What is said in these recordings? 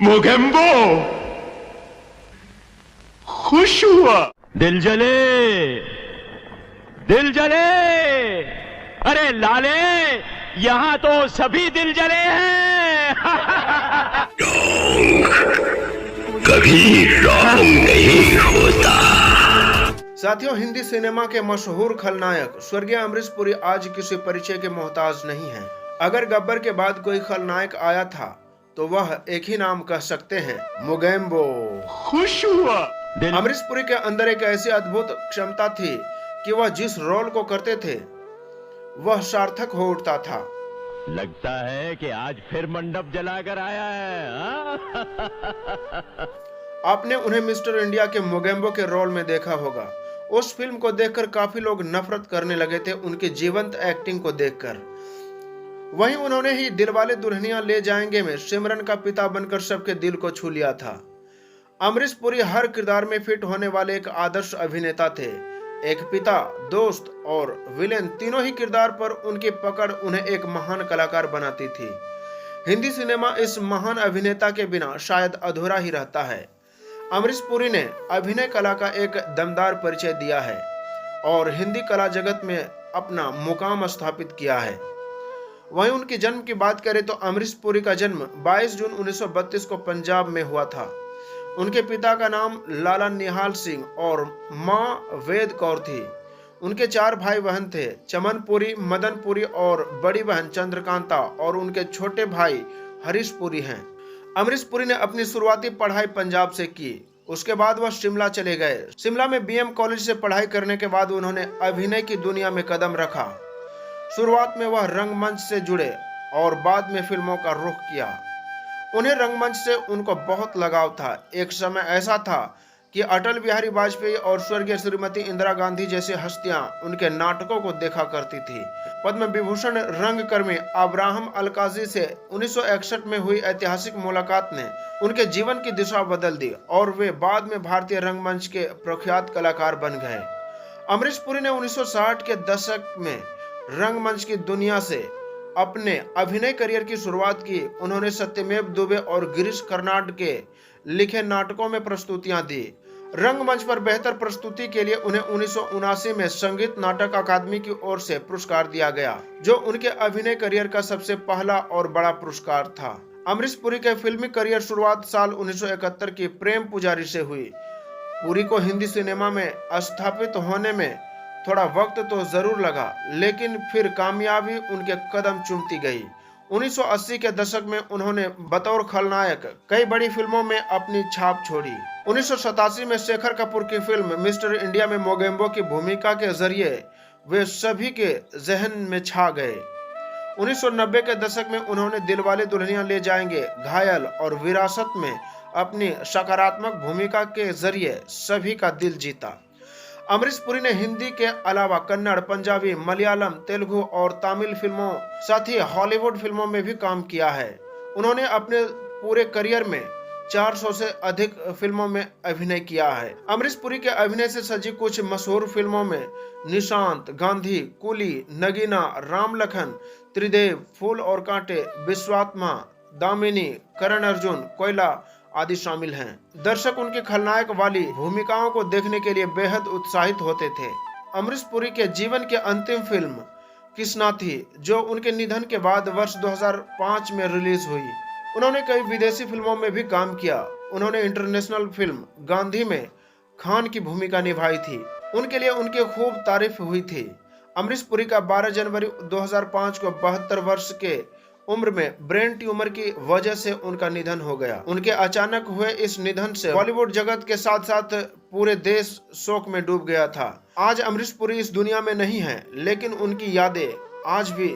मोगेम्बो खुश हुआ। दिल जले, दिल जले, अरे लाले यहाँ तो सभी दिल जले हैं। कभी रॉन्ग नहीं होता। साथियों, हिंदी सिनेमा के मशहूर खलनायक स्वर्गीय अमरीश पुरी आज किसी परिचय के मोहताज नहीं हैं। अगर गब्बर के बाद कोई खलनायक आया था तो वह एक ही नाम कह सकते हैं, मोगेम्बो। खुश हुआ। अमरीश पुरी के अंदर एक ऐसी अद्भुत क्षमता थी कि वह जिस रोल को करते थे वह सार्थक हो उठता था। लगता है कि आज फिर मंडप जलाकर आया है। आपने उन्हें मिस्टर इंडिया के मोगेम्बो के रोल में देखा होगा। उस फिल्म को देखकर काफी लोग नफरत करने लगे थे उनकी जीवंत एक्टिंग को देखकर। वहीं उन्होंने ही दिलवाले दुल्हनिया ले जाएंगे में सिमरन का पिता बनकर सबके दिल को छू लिया था। अमरीश पुरी हर किरदार में फिट होने वाले एक आदर्श अभिनेता थे। एक पिता, दोस्त और विलेन, तीनों ही किरदार पर उनकी पकड़ उन्हें एक महान कलाकार बनाती थी। हिंदी सिनेमा इस महान अभिनेता के बिना शायद अधूरा ही रहता है। अमरीश पुरी ने अभिनय कला का एक दमदार परिचय दिया है और हिंदी कला जगत में अपना मुकाम स्थापित किया है। वहीं उनके जन्म की बात करें तो अमरीश पुरी का जन्म 22 जून 1932 को पंजाब में हुआ था। उनके पिता का नाम लाला निहाल सिंह और मां वेद कौर थी। उनके 4 भाई बहन थे, चमन पुरी, मदन पुरी और बड़ी बहन चंद्रकांता, और उनके छोटे भाई हरीश पुरी हैं। अमरीश पुरी ने अपनी शुरुआती पढ़ाई पंजाब से की। उसके बाद वह शिमला चले गए। शिमला में बीएम कॉलेज से पढ़ाई करने के बाद उन्होंने अभिनय की दुनिया में कदम रखा। शुरुआत में वह रंगमंच से जुड़े और बाद में फिल्मों का रुख किया। उन्हें रंगमंच से उनको बहुत लगाव था। एक समय ऐसा था कि अटल बिहारी वाजपेयी और स्वर्गीय श्रीमती इंदिरा गांधी जैसी हस्तियां उनके नाटकों को देखा करती थी। पद्म विभूषण रंगकर्मी अब्राहम अलकाजी से 1961 में हुई ऐतिहासिक मुलाकात ने उनके जीवन की दिशा बदल दी और वे बाद में भारतीय रंगमंच के प्रख्यात कलाकार बन गए। अमरीश पुरी ने 1960 के दशक में रंगमंच की दुनिया से अपने अभिनय करियर की शुरुआत की। उन्होंने सत्यमेव दुबे और गिरीश कर्नाड के लिखे नाटकों में प्रस्तुतियां दी। रंगमंच पर बेहतर प्रस्तुति के लिए उन्हें 1979 में संगीत नाटक अकादमी की ओर से पुरस्कार दिया गया, जो उनके अभिनय करियर का सबसे पहला और बड़ा पुरस्कार था। अमरीश पुरी के फिल्मी करियर शुरुआत साल 1971 की प्रेम पुजारी से हुई। पुरी को हिंदी सिनेमा में स्थापित होने में थोड़ा वक्त तो जरूर लगा, लेकिन फिर कामयाबी उनके कदम चूमती गई। 1980 के दशक में उन्होंने बतौर खलनायक कई बड़ी फिल्मों में अपनी छाप छोड़ी। 1987 में शेखर कपूर की फिल्म मिस्टर इंडिया में मोगेम्बो की भूमिका के जरिए वे सभी के जहन में छा गए। 1990 के दशक में उन्होंने दिलवाले दुल्हनिया ले जाएंगे, घायल और विरासत में अपनी सकारात्मक भूमिका के जरिए सभी का दिल जीता। अमरीश पुरी ने हिंदी के अलावा कन्नड़, पंजाबी, मलयालम, तेलुगु और तमिल फिल्मों साथ ही हॉलीवुड फिल्मों में भी काम किया है। उन्होंने अपने पूरे करियर में 400 से अधिक फिल्मों में अभिनय किया है। अमरीश पुरी के अभिनय से सजी कुछ मशहूर फिल्मों में निशांत, गांधी, कूली, नगीना, राम लखन, त्रिदेव, फूल और कांटे, विश्वात्मा, दामिनी, करण अर्जुन, कोयला आदि शामिल हैं। दर्शक उनकी खलनायक वाली भूमिकाओं को देखने के लिए बेहद उत्साहित होते थे। अमरीश पुरी के जीवन की अंतिम फिल्म किसना थी, जो उनके निधन के बाद वर्ष 2005 में रिलीज हुई। उन्होंने कई विदेशी फिल्मों में भी काम किया। उन्होंने इंटरनेशनल फिल्म गांधी में खान की भूमिका निभाई थी। उनके लिए उनकी खूब तारीफ हुई थी। अमरीश पुरी का 12 जनवरी 2005 को 72 वर्ष के उम्र में ब्रेन ट्यूमर की वजह से उनका निधन हो गया। उनके अचानक हुए इस निधन से बॉलीवुड जगत के साथ साथ पूरे देश शोक में डूब गया था। आज अमरीश पुरी इस दुनिया में नहीं है, लेकिन उनकी यादें आज भी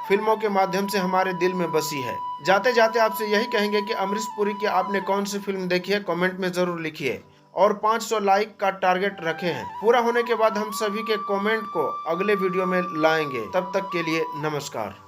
फिल्मों के माध्यम से हमारे दिल में बसी है। जाते जाते आपसे यही कहेंगे कि अमरीश पुरी की आपने कौन सी फिल्म देखी है, कमेंट में जरूर लिखिए और 500 लाइक का टारगेट रखे हैं। पूरा होने के बाद हम सभी के कमेंट को अगले वीडियो में लाएंगे। तब तक के लिए नमस्कार।